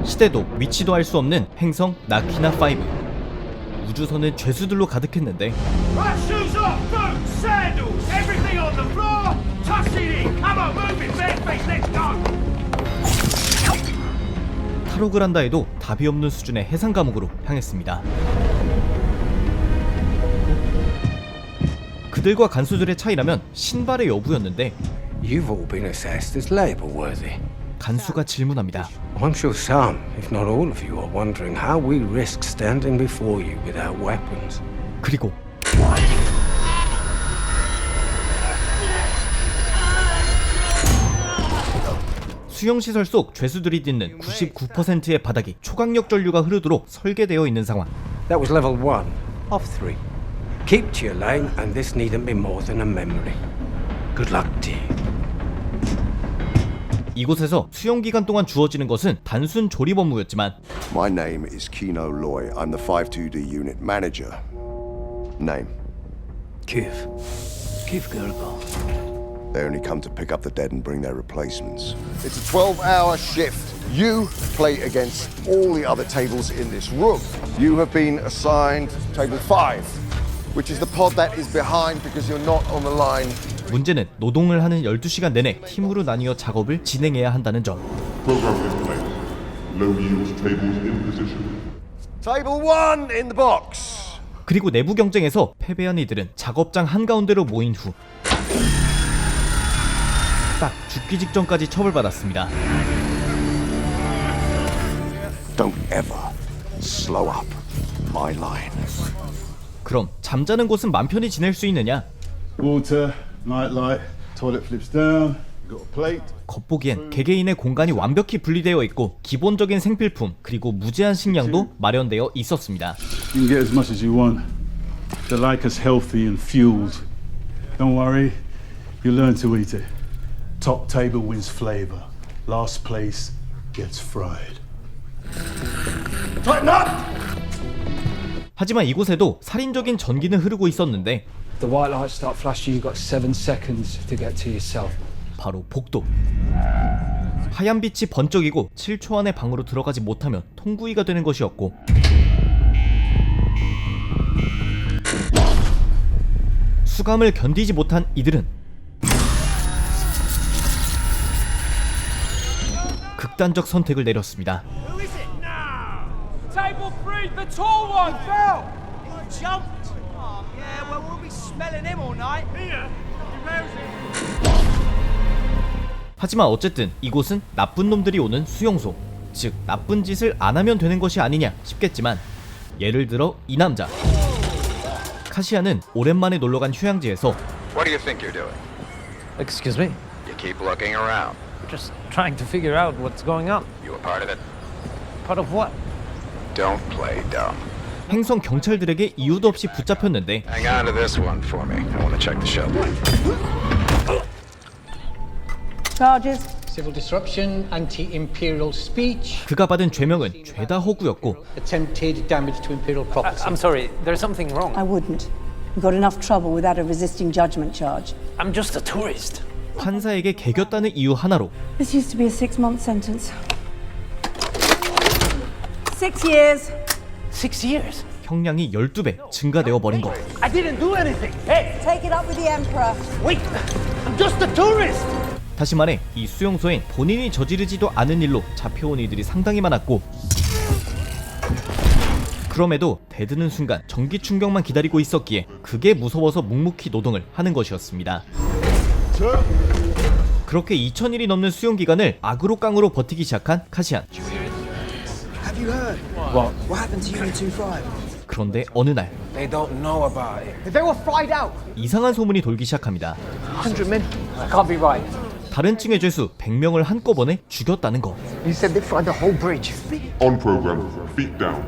시대도 위치도 알 수 없는 행성 나키나5. 우주선은 죄수들로 가득했는데 Right, shoes off, boots, sandals, everything on the floor. Toss it in. Come on, move it, bare face, let's go. 타로그란다에도 답이 없는 수준의 해상 감옥으로 향했습니다. 그들과 간수들의 차이라면 신발의 여부였는데 You've all been assessed as label worthy. 간수가 질문합니다. I'm sure some, if not all of you, are wondering how we risk standing before you without weapons. 그리고 수용시설 속 죄수들이 딛는 99%의 바닥이 초강력 전류가 흐르도록 설계되어 있는 상황. That was level 1 of 3. Keep to your lane, and this needn't be more than a memory. Good luck, dear. 이곳에서 수용기간 동안 주어지는 것은 단순 조립 업무였지만 My name is Kino Loy. I'm the 52D unit manager. Name? Give Gurgle. They only come to pick up the dead and bring their replacements. It's a 12-hour shift. You play against all the other tables in this room. You have been assigned table 5, which is the pod that is behind because you're not on the line. 문제는 노동을 하는 12시간 내내 팀으로 나뉘어 작업을 진행해야 한다는 점. Program in place. Low yields tables in position. Table 1 in the box. 그리고 내부 경쟁에서 패배한 이들은 작업장 한가운데로 모인 후 딱 죽기 직전까지 처벌받았습니다. Don't ever slow up my line. 그럼 잠자는 곳은 맘 편히 지낼 수 있느냐? Water, night light, toilet flips down, got a plate. 겉보기엔 개개인의 공간이 완벽히 분리되어 있고 기본적인 생필품 그리고 무제한 식량도 마련되어 있었습니다. You can get as much as you want. They like us healthy and fueled. Don't worry, you learn to eat it. Top table wins flavor. Last place gets fried. Tighten up! 하지만 이곳에도 살인적인 전기는 흐르고 있었는데 The white lights start flashing, you've got 7 seconds to get to your cell. 바로 복도. 하얀 빛이 번쩍이고 7초 안에 방으로 들어가지 못하면 통구이가 되는 것이었고 수감을 견디지 못한 이들은 극단적 선택을 내렸습니다. Who is it now? Table 3, the tall one, fell. He jumped. Oh, yeah, well, we'll be smelling him all night. Here, 하지만 어쨌든 이곳은 나쁜 놈들이 오는 수용소, 즉 나쁜 짓을 안 하면 되는 것이 아니냐 싶겠지만 예를 들어 이 남자 카시아는 오랜만에 놀러간 휴양지에서 What do you think you're doing? Excuse me? You keep looking around. Just trying to figure out what's going on. You a part of it? Part of what? Don't play dumb. 행성 경찰들에게 이유도 없이 붙잡혔는데 Hang on to this one for me. I want to check the shuttle. Charges. Civil disruption, anti-imperial speech, 그가 받은 죄명은 죄다 허구였고 attempted damage to imperial property. I'm sorry, there's something wrong. I wouldn't. We got enough trouble without a resisting judgment charge. I'm just a tourist. 판사에게 개겼다는 이유 하나로 This used to be a 6-month sentence. 6 years. 6 years? 형량이 12배 증가되어 버린 것. I didn't do anything. Hey, Take it up with the Emperor. wait! I'm just a tourist! 다시 말해 이 수용소엔 본인이 저지르지도 않은 일로 잡혀온 이들이 상당히 많았고 그럼에도 대드는 순간 전기 충격만 기다리고 있었기에 그게 무서워서 묵묵히 노동을 하는 것이었습니다. 그렇게 2000일이 넘는 수용 기간을 악으로 깡으로 버티기 시작한 카시안. Have you heard? What happened to Unit 25? 그런데 어느 날 They don't know about it. They were fried out. 이상한 소문이 돌기 시작합니다. 100 men. That can't be right. 다른 층의 죄수 100명을 한꺼번에 죽였다는 거. You said they fried the whole bridge. On program, feet down.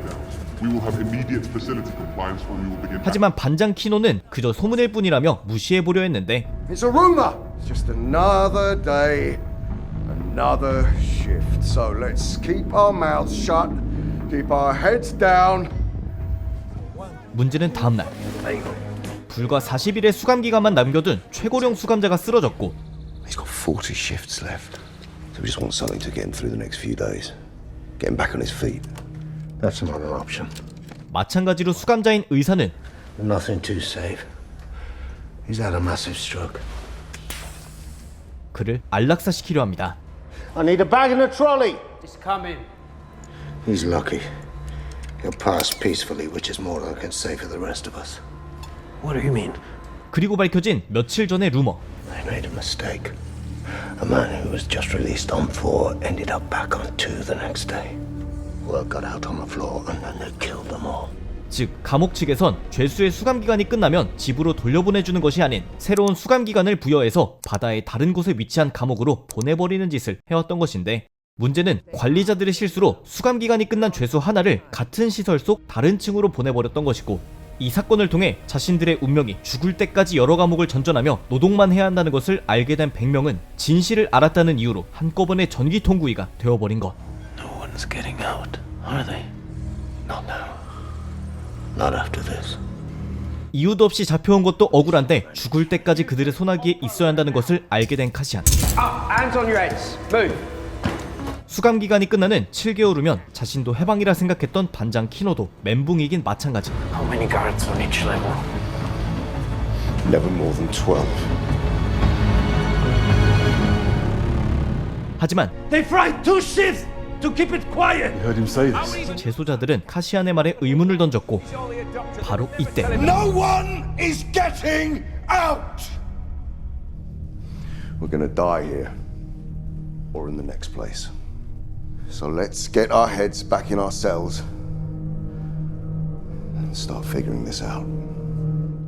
We will have immediate facility compliance when we will begin. 하지만 반장 키노는 그저 소문일 뿐이라며 무시해보려 했는데 It's a rumor. It's just another day, another shift. So let's keep our mouths shut, keep our heads down. 문제는 다음날 불과 40일의 수감 기간만 남겨둔 최고령 수감자가 쓰러졌고 He's got 40 shifts left. So we just want something to get him through the next few days. Get him back on his feet. That's not an option. 마찬가지로 수감자인 의사는 Nothing too safe. He's had a massive stroke. 그를 안락사시키려 합니다. I need a bag and a trolley. Just come in. He's lucky. He'll pass peacefully, which is more than I can say for the rest of us. What do you mean? 그리고 밝혀진 며칠 전의 루머. They made a mistake. A man who was just released on 4 ended up back on 2 the next day. Word got out on the floor and then they killed them all. 즉 감옥 측에선 죄수의 수감기간이 끝나면 집으로 돌려보내주는 것이 아닌 새로운 수감기간을 부여해서 바다의 다른 곳에 위치한 감옥으로 보내버리는 짓을 해왔던 것인데, 문제는 관리자들의 실수로 수감기간이 끝난 죄수 하나를 같은 시설 속 다른 층으로 보내버렸던 것이고, 이 사건을 통해 자신들의 운명이 죽을 때까지 여러 감옥을 전전하며 노동만 해야 한다는 것을 알게 된 100명은 진실을 알았다는 이유로 한꺼번에 전기통구이가 되어버린 것. No one's getting out, are they? Not now. Not after this. 이유도 없이 잡혀온 것도 억울한데 죽을 때까지 그들의 손아귀에 있어야 한다는 것을 알게 된 카시안. Hands on your heads. Move. 수감기간이 끝나는 7개월 후면 자신도 해방이라 생각했던 반장 키노도 멘붕이긴 마찬가지. How many guards on each level? Never more than 12. 하지만 They fried 2 ships to keep it quiet. You heard him say this. 재소자들은 카시안의 말에 의문을 던졌고, 바로 이때 No one is getting out! We're gonna die here, or in the next place. So let's get our heads back in our cells and start figuring this out.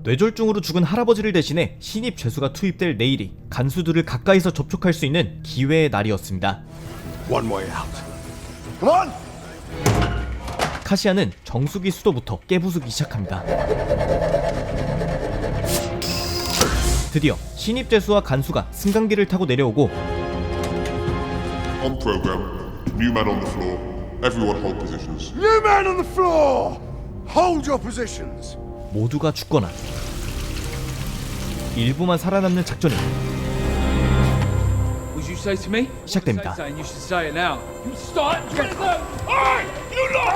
뇌졸중으로 죽은 할아버지를 대신해 신입 죄수가 투입될 내일이 간수들을 가까이서 접촉할 수 있는 기회의 날이었습니다. One way out. Come on! 카시안은 정수기 수도부터 깨부수기 시작합니다. 드디어 신입 죄수와 간수가 승강기를 타고 내려오고, On program. New man on the floor. Everyone hold positions. New man on the floor! Hold your positions! 모두가 죽거나 일부만 살아남는 작전이 Would you say to me? 시작됩니다. Saying you should say it now. You start. Get them. Alright, you lot.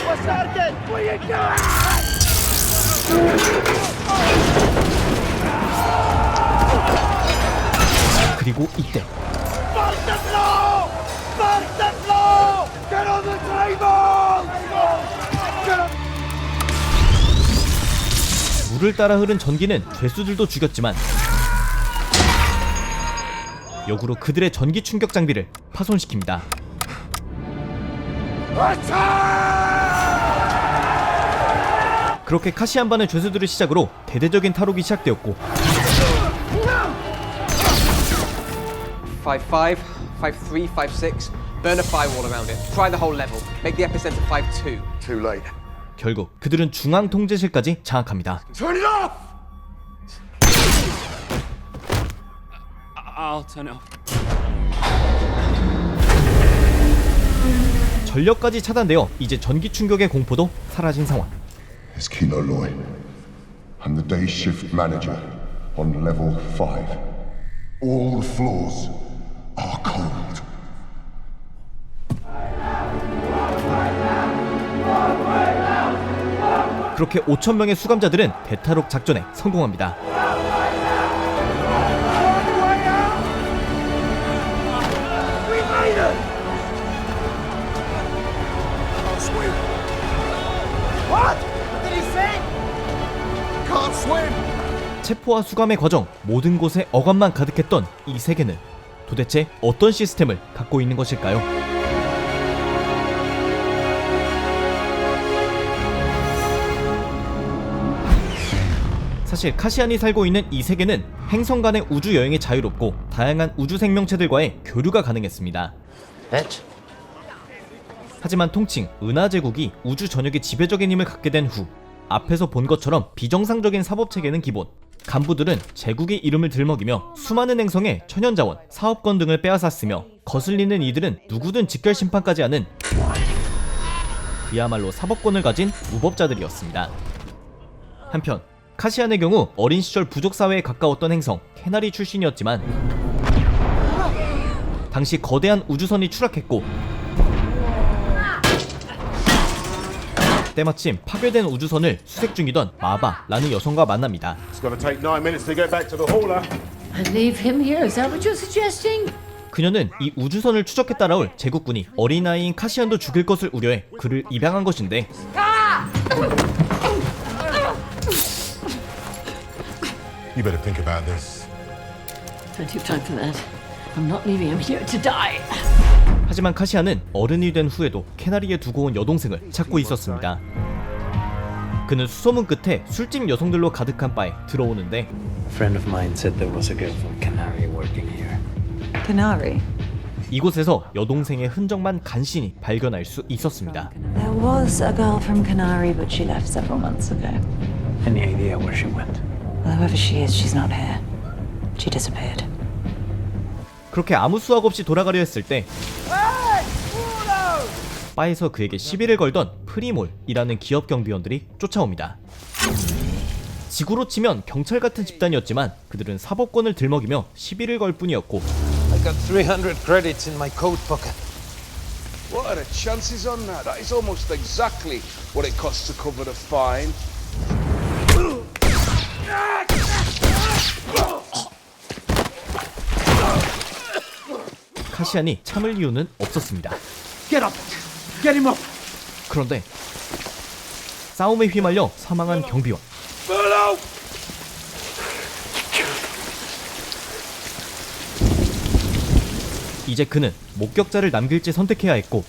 What's that again? What are you doing? 그리고 이때 Fuck the floor! Fuck the floor! Get on the table! Get on. 물을 따라 흐른 전기는 죄수들도 죽였지만 역으로 그들의 전기 충격 장비를 파손시킵니다. 그렇게 카시안반의 죄수들을 시작으로 대대적인 탈옥이 시작되었고, 5-5, 5-3, 5-6. Burn a firewall around it. Try the whole level. Make the epicenter 5-2. Too late. 결국 그들은 중앙 통제실까지 장악합니다. Turn it off! I'll turn it off. 전력까지 차단되어 이제 전기 충격의 공포도 사라진 상황. It's Kilo Loy. I'm the day shift manager on level 5. All the floors are cold. 그렇게 5,000명의 수감자들은 대탈옥 작전에 성공합니다. 체포와 수감의 과정, 모든 곳에 억압만 가득했던 이 세계는 도대체 어떤 시스템을 갖고 있는 것일까요? 사실 카시안이 살고 있는 이 세계는 행성 간의 우주 여행이 자유롭고 다양한 우주 생명체들과의 교류가 가능했습니다. 하지만 통칭 은하제국이 우주 전역의 지배적인 힘을 갖게 된 후, 앞에서 본 것처럼 비정상적인 사법체계는 기본, 간부들은 제국의 이름을 들먹이며 수많은 행성의 천연자원, 사업권 등을 빼앗았으며 거슬리는 이들은 누구든 직결심판까지 하는 그야말로 사법권을 가진 무법자들이었습니다. 한편 카시안의 경우 어린 시절 부족 사회에 가까웠던 행성 캐나리 출신이었지만 당시 거대한 우주선이 추락했고 때마침 파괴된 우주선을 수색 중이던 마바라는 여성과 만납니다. It's gonna take 9 minutes to get back to the hauler. And leave him here, is that what you're suggesting? 그녀는 이 우주선을 추적해 따라올 제국군이 어린아이인 카시안도 죽일 것을 우려해 그를 입양한 것인데 You better think about this. Don't have time for that. I'm not leaving him here to die. 하지만 카시안은 어른이 된 후에도 캐나리에 두고 온 여동생을 찾고 있었습니다. 그는 수소문 끝에 술집 여성들로 가득한 바에 들어오는데 A friend of mine said there was a girl from Canary working here. Canary? 이곳에서 여동생의 흔적만 간신히 발견할 수 있었습니다. There was a girl from Canary, but she left several months ago. Any idea where she went? Well, whoever she is, she's not here. She disappeared. 그렇게 아무 수확 없이 돌아가려 했을 때 바에서 그에게 시비를 걸던 프리몰이라는 기업 경비원들이 쫓아옵니다. 지구로 치면 경찰 같은 집단이었지만 그들은 사법권을 들먹이며 시비를 걸 뿐이었고 I got 300 credits in my coat pocket. What are the chances on that? That is almost exactly what it costs to cover the fine. 카시안이 참을 이유는 없었습니다. Get up! Get him up! 그런데 싸움에 휘말려 사망한 경비원. 이제 그는 목격자를 남길지 선택해야 했고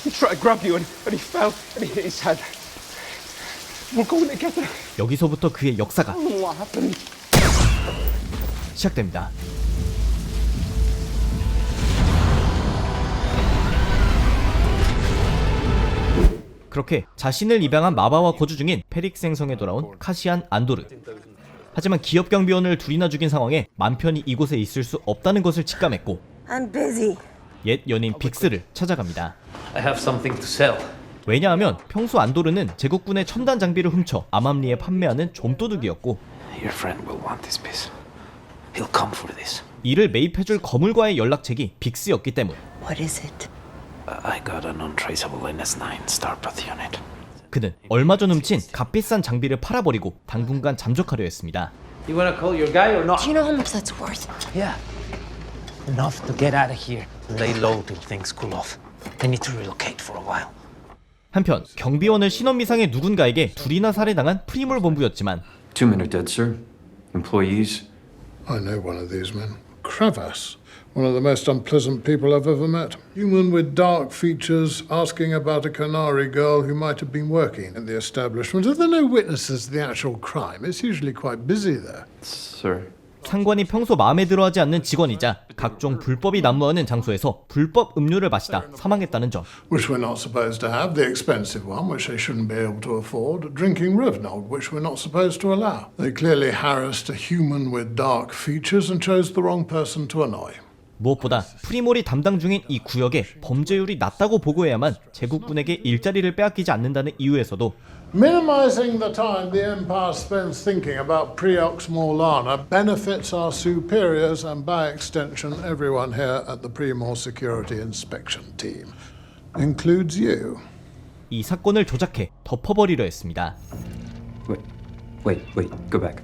He tried to grab you and he fell and he hit his head. We're going together. 여기서부터 그의 역사가 What happened? 시작됩니다. 그렇게 자신을 입양한 마바와 거주 중인 페릭스 행성에 돌아온 카시안 안도르. 하지만 기업 경비원을 둘이나 죽인 상황에 맘 편히 이곳에 있을 수 없다는 것을 직감했고 I'm busy. 옛 연인 빅스를 찾아갑니다. I have something to sell. 왜냐하면 평소 안도르는 제국군의 첨단 장비를 훔쳐 암암리에 판매하는 좀도둑이었고 Your friend will want this piece. He'll come for this. 이를 매입해줄 거물과의 연락책이 빅스였기 때문. What is it? I got an untraceable NS9 Starpath unit. 그는 얼마 전 훔친 값비싼 장비를 팔아버리고 당분간 잠적하려 했습니다. You wanna call your guy or not? Do you know how much that's worth? Yeah. Enough to get out of here. Lay low till things cool off. I need to relocate for a while. 한편 경비원을 신원미상의 누군가에게 둘이나 살해당한 프리몰 본부였지만 2 men are dead, sir. Employees. I know one of these men. Kravas. One of the most unpleasant people I've ever met. Human with dark features, asking about a Canary girl who might have been working at the establishment. Are there no witnesses to the actual crime? It's usually quite busy there. Sir. 상관이 평소 마음에 들어하지 않는 직원이자 각종 불법이 난무하는 장소에서 불법 음료를 마시다 사망했다는 점. Which we're not supposed to have. The expensive one, which they shouldn't be able to afford. Drinking Rivnog, which we're not supposed to allow. They clearly harassed a human with dark features and chose the wrong person to annoy. 무엇보다 프리몰이 담당 중인 이 구역에 범죄율이 낮다고 보고해야만 제국군에게 일자리를 빼앗기지 않는다는 이유에서도 Minimizing the time the Empire spends thinking about Preox Morlana benefits our superiors and by extension everyone here at the Premor Security Inspection Team. Includes you. 이 사건을 조작해 덮어버리려 했습니다. Wait. Go back.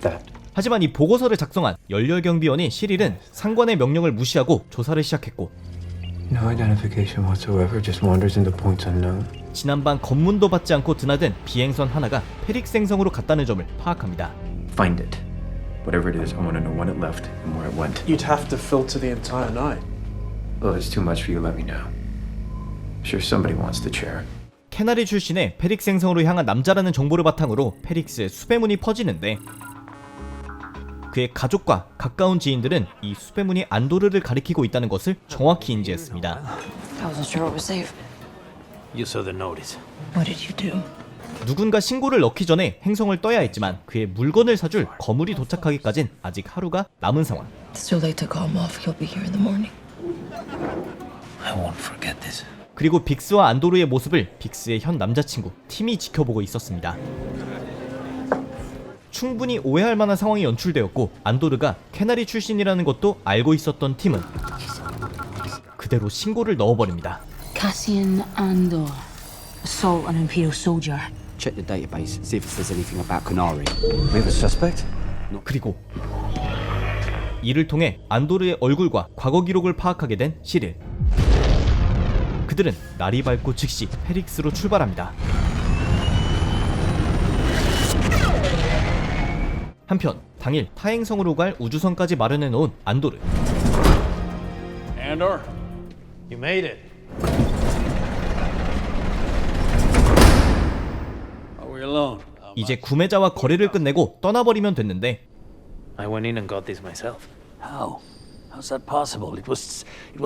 That. 하지만 이 보고서를 작성한 열렬 경비원인 시릴은 상관의 명령을 무시하고 조사를 시작했고 No identification whatsoever. Just wanders into points unknown. 지난밤 검문도 받지 않고 드나든 비행선 하나가 페릭스 행성으로 갔다는 점을 파악합니다. Find it. Whatever it is, I want to know when it left and where it went. You'd have to filter the entire night. Well, if it's too much for you, let me know. Sure, somebody wants the chair. 캐나리 출신의 페릭스 행성으로 향한 남자라는 정보를 바탕으로 페릭스의 수배문이 퍼지는데 그의 가족과 가까운 지인들은 이 수배문이 안도르를 가리키고 있다는 것을 정확히 인지했습니다. I wasn't sure it was safe. You saw the notice. What did you do? 누군가 신고를 넣기 전에 행성을 떠야 했지만 그의 물건을 사줄 거물이 도착하기까진 아직 하루가 남은 상황. It's too late to call him off. He'll be here in the morning. I won't forget this. 그리고 빅스와 안도르의 모습을 빅스의 현 남자친구 팀이 지켜보고 있었습니다. 충분히 오해할 만한 상황이 연출되었고 안도르가 캐나리 출신이라는 것도 알고 있었던 팀은 그대로 신고를 넣어버립니다. Cassian Andor. Assault on Imperial soldier. Check the database, see if it says anything about Canary. We have a suspect? 그리고 이를 통해 안도르의 얼굴과 과거 기록을 파악하게 된 시릴. 그들은 날이 밝고 즉시 페릭스로 출발합니다. 한편 당일 타행성으로 갈 우주선까지 마련해 놓은 안도르. Andor, you made it. Are we alone? 이제 구매자와 거래를 끝내고 떠나버리면 됐는데 I went in and got this myself. How? How's that possible? It was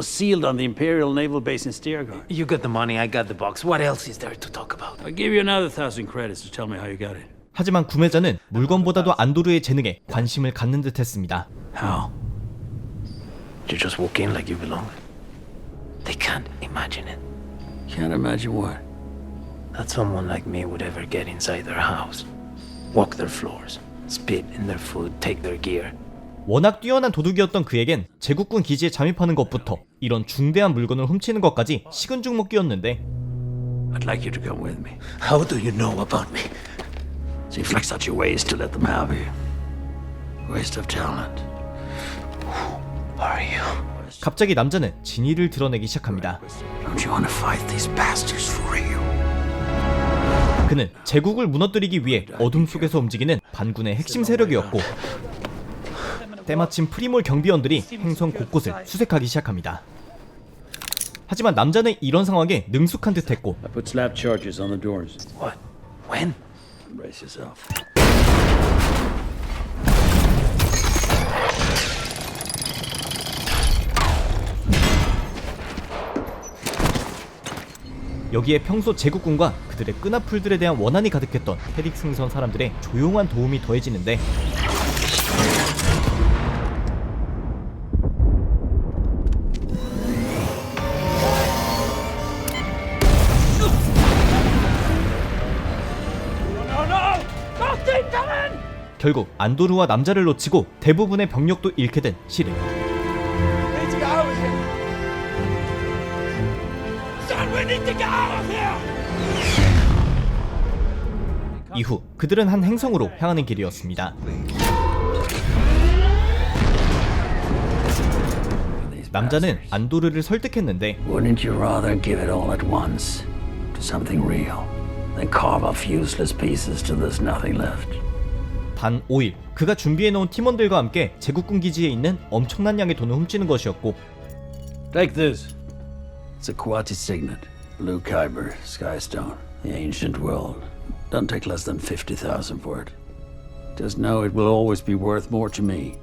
sealed on the Imperial Naval Base in Steergard. You got the money, I got the box. What else is there to talk about? I'll give you another 1,000 credits to tell me how you got it. 하지만 구매자는 물건보다도 안도르의 재능에 관심을 갖는 듯했습니다. How? You just walk in like you belong. They can't imagine it. Can't imagine what? That someone like me would ever get inside their house, walk their floors, spit in their food, take their gear. 워낙 뛰어난 도둑이었던 그에겐 제국군 기지에 잠입하는 것부터 이런 중대한 물건을 훔치는 것까지 식은 죽 먹기였는데 I'd like you to come with me. How do you know about me? Seems like such a waste to let them have you. Waste of talent. Who are you? 갑자기 남자는 진위를 드러내기 시작합니다. Don't you want to fight these bastards for real? 그는 제국을 무너뜨리기 위해 어둠 속에서 움직이는 반군의 핵심 세력이었고 때마침 프리몰 경비원들이 행성 곳곳을 수색하기 시작합니다. 하지만 남자는 이런 상황에 능숙한 듯했고 I put slap charges on the doors. What? When? Brace yourself. 여기에 평소 제국군과 그들의 끈앞풀들에 대한 원한이 가득했던 페릭스 승선 사람들의 조용한 도움이 더해지는데 결국 안도르와 남자를 놓치고 대부분의 병력도 잃게 된 시릴. 이후 그들은 한 행성으로 향하는 길이었습니다. 남자는 안도르를 설득했는데 Wouldn't you rather give it all at once to something real than carve off useless pieces till there's nothing left? 단 5일 그가 준비해놓은 팀원들과 함께 제국군 기지에 있는 엄청난 양의 돈을 훔치는 것이었고 Take this. It's a Quati signet. Blue Kyber, Skystone, the ancient world. Don't take less than 50,000 for it. Just know it will always be worth more to me.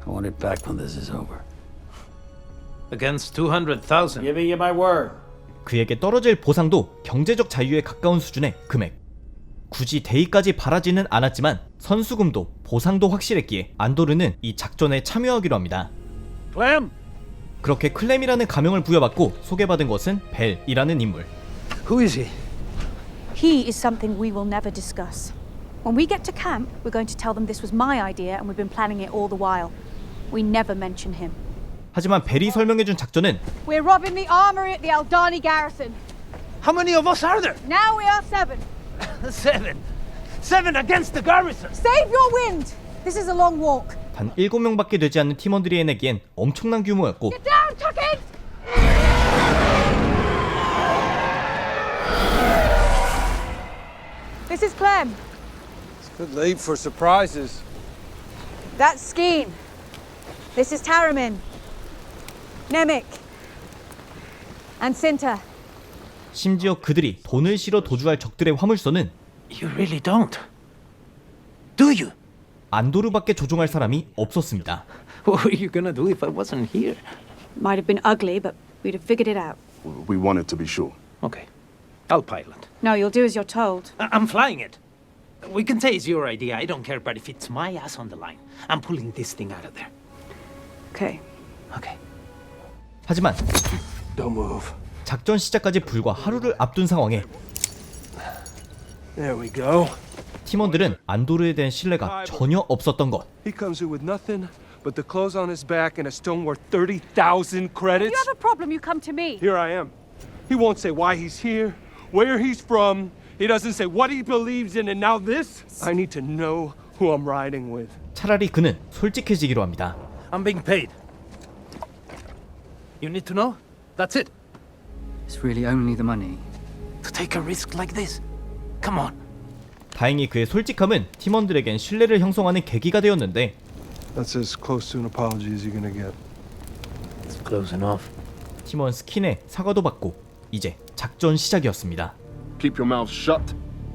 I want it back when this is over. Against 200,000. Giving you my word. 그에게 떨어질 보상도 경제적 자유에 가까운 수준의 금액. 굳이 대의까지 바라지는 않았지만 선수금도 보상도 확실했기에 안도르는 이 작전에 참여하기로 합니다. Clem! 그렇게 클램이라는 가명을 부여받고 소개받은 것은 벨이라는 인물. Who is he? He is something we will never discuss. When we get to camp, we're going to tell them this was my idea and we've been planning it all the while. We never mention him. 하지만 벨이 설명해준 작전은 We're robbing the armory at the Aldani garrison. How many of us are there? Now we are 7. 7. 7 against the garrison. Save your wind! This is a long walk. 단 7명밖에 되지 않는 팀원들이 해내기엔 엄청난 규모였고 Get down, Tuckins! This is Clem. It's good leave for surprises. That's Skeen. This is Taramin. Nemik. And Sinta. 심지어 그들이 돈을 실어 도주할 적들의 화물선은 You really don't. Do you? 안도르밖에 조종할 사람이 없었습니다. What were you gonna do if I wasn't here? Might have been ugly, but we'd have figured it out. We wanted to be sure. Okay. I'll pilot. No, you'll do as you're told. I'm flying it. We can say it's your idea. I don't care, but if it's my ass on the line, I'm pulling this thing out of there. Okay. Okay. 하지만 Don't move. 작전 시작까지 불과 하루를 앞둔 상황에 There we go. 팀원들은 안도르에 대한 신뢰가 전혀 없었던 것. He comes here with nothing but the clothes on his back and a stone worth 30,000 credits. If you have a problem, you come to me. Here I am. He won't say why he's here, where he's from. He doesn't say what he believes in, and now this? I need to know who I'm riding with. 차라리 그는 솔직해지기로 합니다. I'm being paid. You need to know? That's it. It's really only the money to take a risk like this. Come on. 다행히 그의 솔직함은 팀원들에겐 신뢰를 형성하는 계기가 되었는데 That's as close to an apology as you're gonna get. It's close enough. 팀원 스킨에 사과도 받고 이제 작전 시작이었습니다. Keep your mouths shut,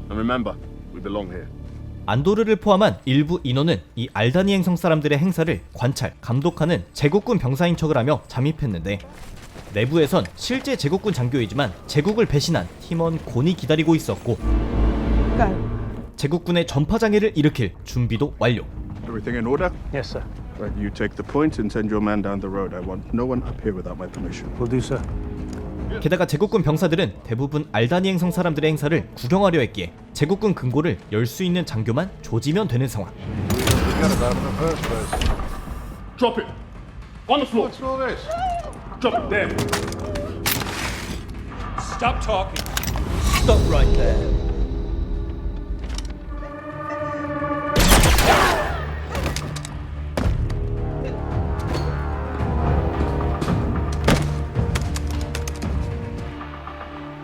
and remember, we belong here. 안도르를 포함한 일부 인원은 이 알다니 행성 사람들의 행사를 관찰, 감독하는 제국군 병사인 척을 하며 잠입했는데 내부에선 실제 제국군 장교이지만 제국을 배신한 팀원 곤이 기다리고 있었고 제국군의 전파장애를 일으킬 준비도 완료. Everything in order? Yes, sir. Right, you take the point and send your man down the road. I want no one up here without my permission. Will do, sir. 게다가 제국군 병사들은 대부분 알다니 행성 사람들의 행사를 구경하려 했기에 제국군 금고를 열 수 있는 장교만 조지면 되는 상황. Drop it on the floor. What's all this? Drop it there. Stop talking. Stop right there.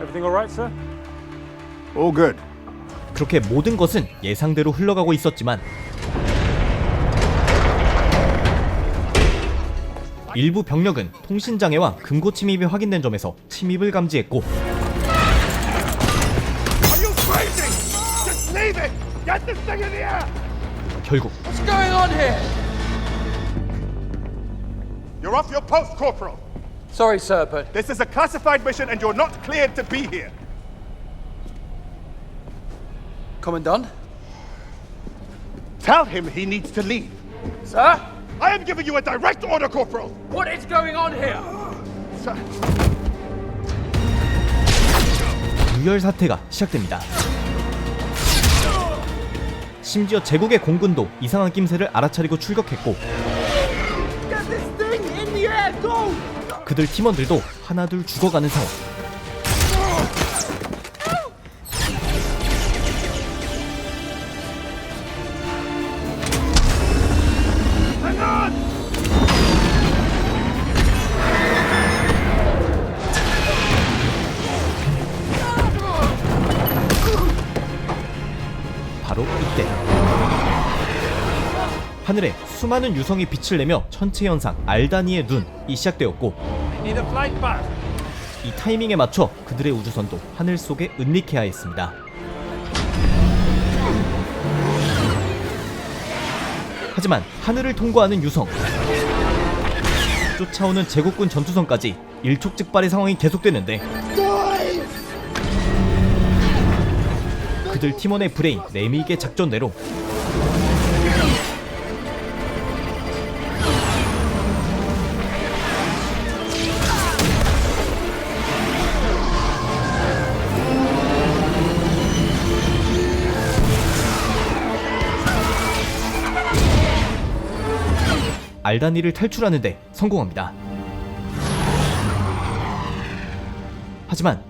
Everything all right, sir? All good. 그렇게 모든 것은 예상대로 흘러가고 있었지만 일부 병력은 통신장애와 금고 침입이 확인된 점에서 침입을 감지했고 결국 What's going on here? You're off your post, Corporal. Sorry, sir, but This is a classified mission and you're not cleared to be here. Commandant? Tell him he needs to leave. Sir? I am giving you a direct order, Corporal. What is going on here? Sir. 유혈 사태가 시작됩니다. 심지어 제국의 공군도 이상한 낌새를 알아차리고 출격했고 Get this thing in the air, go! 그들 팀원들도 하나둘 죽어가는 상황. 바로 이때 하늘에 수많은 유성이 빛을 내며 천체현상 알다니의 눈이 시작되었고 Need a flight path. 이 타이밍에 맞춰 그들의 우주선도 하늘 속에 은닉해야 했습니다. 하지만 하늘을 통과하는 유성, 쫓아오는 제국군 전투선까지 일촉즉발의 상황이 계속되는데 그들 팀원의 브레인 레미의 작전대로 알다니를 탈출하는데 성공합니다. 하지만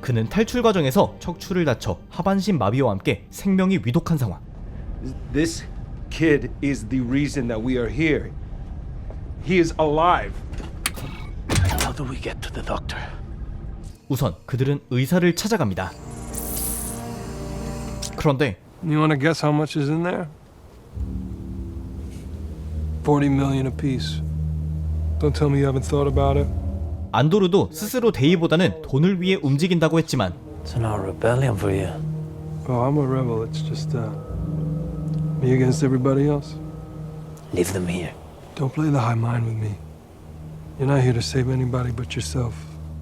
그는 탈출 과정에서 척추를 다쳐 하반신 마비와 함께 생명이 위독한 상황. This kid is the reason that we are here. He is alive. How do we get to the doctor? 우선 그들은 의사를 찾아갑니다. 그런데 You want to guess how much is in there? 40 million apiece. Don't tell me you haven't thought about it. 안도르도 스스로 데이보다는 돈을 위해 움직인다고 했지만 It's not a rebellion for you. Oh, I'm a rebel. It's just me against everybody else. Leave them here. Don't play the high mind with me. You're not here to save anybody but yourself.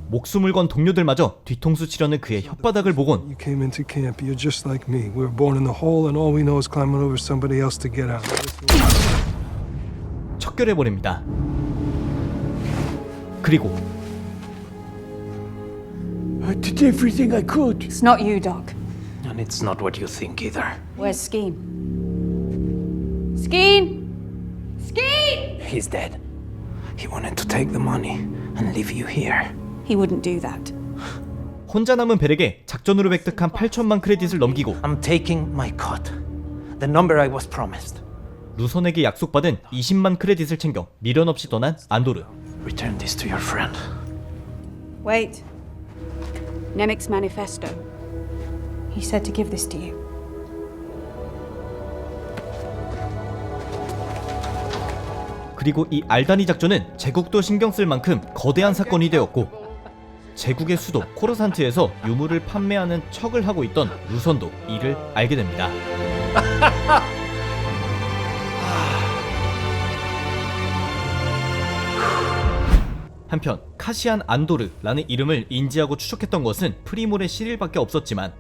목숨을 건 동료들마저 뒤통수 치려는 그의 혓바닥을 보곤 You came into camp. You're just like me. We were born in the hole, and all we know is climbing over somebody else to get out. 척결해버립니다. 그리고 I did everything I could. It's not you, Doc. No, And it's not what you think either. Where's Skeen? Skeen! Skeen! He's dead. He wanted to take the money and leave you here. He wouldn't do that. 혼자 남은 벨에게 작전으로 획득한 8천만 크레딧을 넘기고 I'm taking my cut. The number I was promised. 루선에게 약속받은 20만 크레딧을 챙겨 미련 없이 떠난 안도르. Return this to your friend. Wait. Nemik's manifesto. He said to give this to you. 그리고 이 알다니 작전은 제국도 신경 쓸 만큼 거대한 사건이 되었고 제국의 수도 코르산트에서 유물을 판매하는 척을 하고 있던 루선도 이를 알게 됩니다. 한편 카시안 안도르라는 이름을 인지하고 추적했던 것은 프리몰의 시릴밖에 없었지만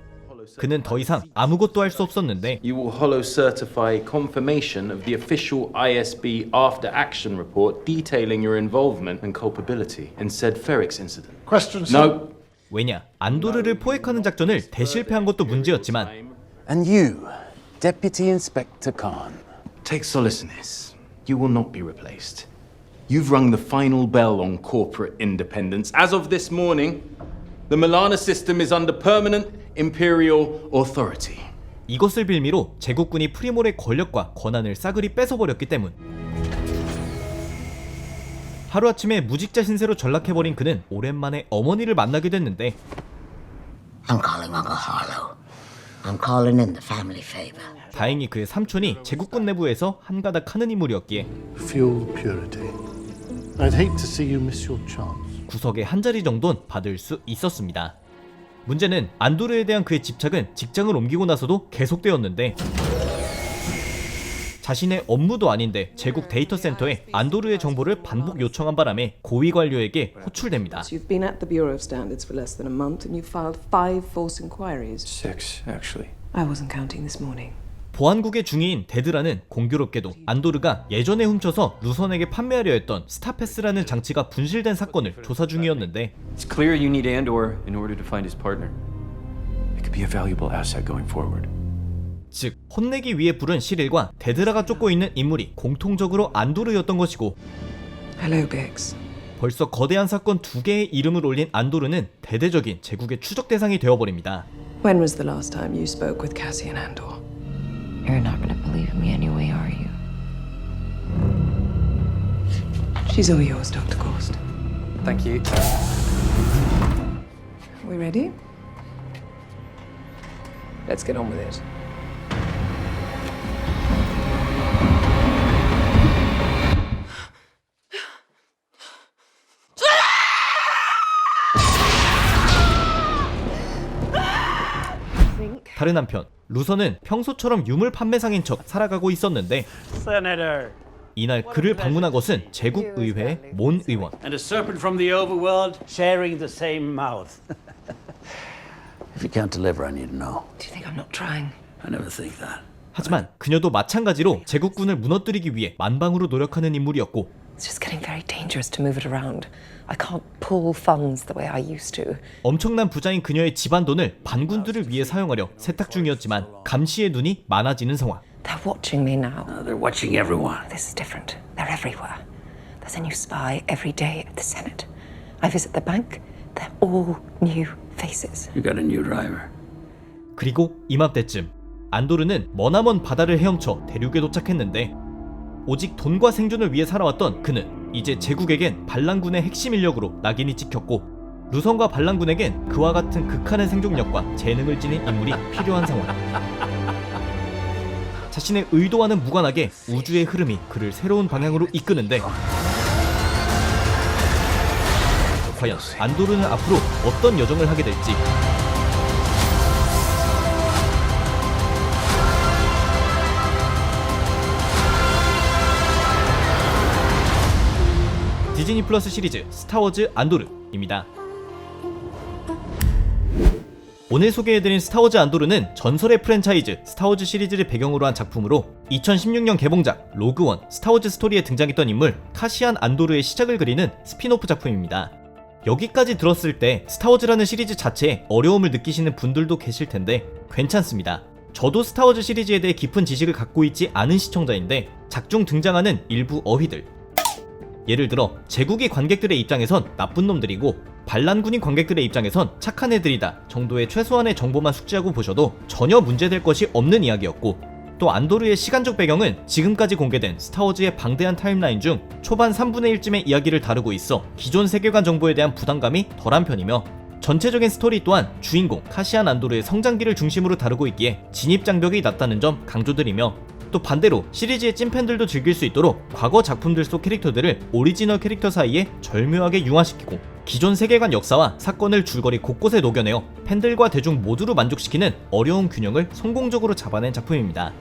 그는 더 이상 아무것도 할 수 없었는데 You will holo certify confirmation of the official ISB after action report detailing your involvement and culpability in said Ferrix incident. Questions? No. 왜냐 안도르를 포획하는 작전을 대실패한 것도 문제였지만 And you, Deputy Inspector Khan, take solace in this. You will not be replaced. You've rung the final bell on corporate independence. As of this morning, the Milana system is under permanent imperial authority. 이것을 빌미로 제국군이 프리몰의 권력과 권한을 싸그리 뺏어버렸기 때문. 하루아침에 무직자 신세로 전락해버린 그는 오랜만에 어머니를 만나게 됐는데 I'm calling Uncle Harlow. I'm calling in the family favor. 다행히 그의 삼촌이 제국군 내부에서 한가닥 하는 인물이었기에 Fuel purity. I'd hate to see you miss your chance. 구석에 한 자리 정도는 받을 수 있었습니다. 문제는 안도르에 대한 그의 집착은 직장을 옮기고 나서도 계속되었는데 자신의 업무도 아닌데 제국 데이터 센터에 안도르의 정보를 반복 요청한 바람에 고위 관료에게 호출됩니다. You've been at the Bureau of Standards for less than a month and you filed 5 false inquiries. 6, actually. I wasn't counting this morning. 보안국의 중위인 데드라는 공교롭게도 안도르가 예전에 훔쳐서 루선에게 판매하려 했던 스타패스라는 장치가 분실된 사건을 조사 중이었는데 It's clear you need Andor in order to find his partner. It could be a valuable asset going forward. 즉 혼내기 위해 부른 시릴과 데드라가 쫓고 있는 인물이 공통적으로 안도르였던 것이고 Hello, Biggs. 벌써 거대한 사건 2개의 이름을 올린 안도르는 대대적인 제국의 추적 대상이 되어버립니다. When was the last time you spoke with Cassian Andor? You're not gonna believe me anyway, are you? She's all yours, Dr. Gorst. Thank you. Are we ready? Let's get on with it. 다른 한편 루선은 평소처럼 유물 판매상인 척 살아가고 있었는데 Senator. 이날 그를 방문한 것은 제국 의회의 몬 의원. And a serpent from the overworld sharing the same mouth. If you can't deliver, I need to know. Do you think I'm not trying? I never think that. 하지만 그녀도 마찬가지로 제국군을 무너뜨리기 위해 만방으로 노력하는 인물이었고 It's just getting very dangerous to move it around. I can't pull funds the way I used to. 엄청난 부자인 그녀의 집안 돈을 반군들을 위해 사용하려 세탁 중이었지만 감시의 눈이 많아지는 상황. They're watching me now. They're watching everyone. This is different. They're everywhere. There's a new spy every day at the Senate. I visit the bank. They're all new faces. You got a new driver. 그리고 이맘때쯤 안도르는 머나먼 바다를 헤엄쳐 대륙에 도착했는데 오직 돈과 생존을 위해 살아왔던 그는 이제 제국에겐 반란군의 핵심 인력으로 낙인이 찍혔고 루선과 반란군에겐 그와 같은 극한의 생존력과 재능을 지닌 인물이 필요한 상황. 자신의 의도와는 무관하게 우주의 흐름이 그를 새로운 방향으로 이끄는데 과연 안도르는 앞으로 어떤 여정을 하게 될지 디즈니 플러스 시리즈 스타워즈 안도르입니다. 오늘 소개해드린 스타워즈 안도르는 전설의 프랜차이즈 스타워즈 시리즈를 배경으로 한 작품으로 2016년 개봉작 로그원 스타워즈 스토리에 등장했던 인물 카시안 안도르의 시작을 그리는 스핀오프 작품입니다. 여기까지 들었을 때 스타워즈라는 시리즈 자체에 어려움을 느끼시는 분들도 계실 텐데 괜찮습니다. 저도 스타워즈 시리즈에 대해 깊은 지식을 갖고 있지 않은 시청자인데 작중 등장하는 일부 어휘들, 예를 들어 제국의 관객들의 입장에선 나쁜 놈들이고 반란군인 관객들의 입장에선 착한 애들이다 정도의 최소한의 정보만 숙지하고 보셔도 전혀 문제될 것이 없는 이야기였고, 또 안도르의 시간적 배경은 지금까지 공개된 스타워즈의 방대한 타임라인 중 초반 3분의 1쯤의 이야기를 다루고 있어 기존 세계관 정보에 대한 부담감이 덜한 편이며, 전체적인 스토리 또한 주인공 카시안 안도르의 성장기를 중심으로 다루고 있기에 진입장벽이 낮다는 점 강조드리며, 또 반대로 시리즈의 찐팬들도 즐길 수 있도록 과거 작품들 속 캐릭터들을 오리지널 캐릭터 사이에 절묘하게 융화시키고 기존 세계관 역사와 사건을 줄거리 곳곳에 녹여내어 팬들과 대중 모두를 만족시키는 어려운 균형을 성공적으로 잡아낸 작품입니다.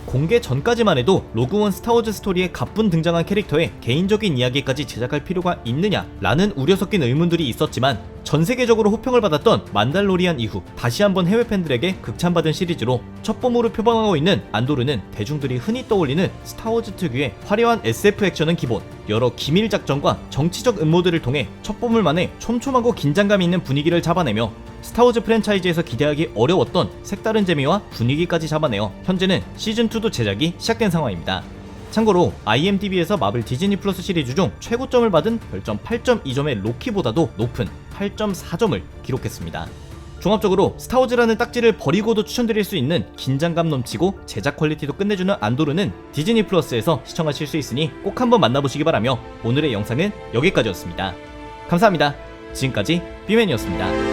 공개 전까지만 해도 로그원 스타워즈 스토리에 가뿐 등장한 캐릭터의 개인적인 이야기까지 제작할 필요가 있느냐 라는 우려 섞인 의문들이 있었지만, 전세계적으로 호평을 받았던 만달로리안 이후 다시 한번 해외 팬들에게 극찬받은 시리즈로 첫봄으로 표방하고 있는 안도르는 대중들이 흔히 떠올리는 스타워즈 특유의 화려한 SF 액션은 기본, 여러 기밀 작전과 정치적 음모들을 통해 첫봄을 만에 촘촘하고 긴장감 있는 분위기를 잡아내며 스타워즈 프랜차이즈에서 기대하기 어려웠던 색다른 재미와 분위기까지 잡아내어 현재는 시즌2도 제작이 시작된 상황입니다. 참고로 IMDb에서 마블 디즈니 플러스 시리즈 중 최고점을 받은 별점 8.2점의 로키보다도 높은 8.4점을 기록했습니다. 종합적으로 스타워즈라는 딱지를 버리고도 추천드릴 수 있는 긴장감 넘치고 제작 퀄리티도 끝내주는 안도르는 디즈니 플러스에서 시청하실 수 있으니 꼭 한번 만나보시기 바라며, 오늘의 영상은 여기까지였습니다. 감사합니다. 지금까지 비맨이었습니다.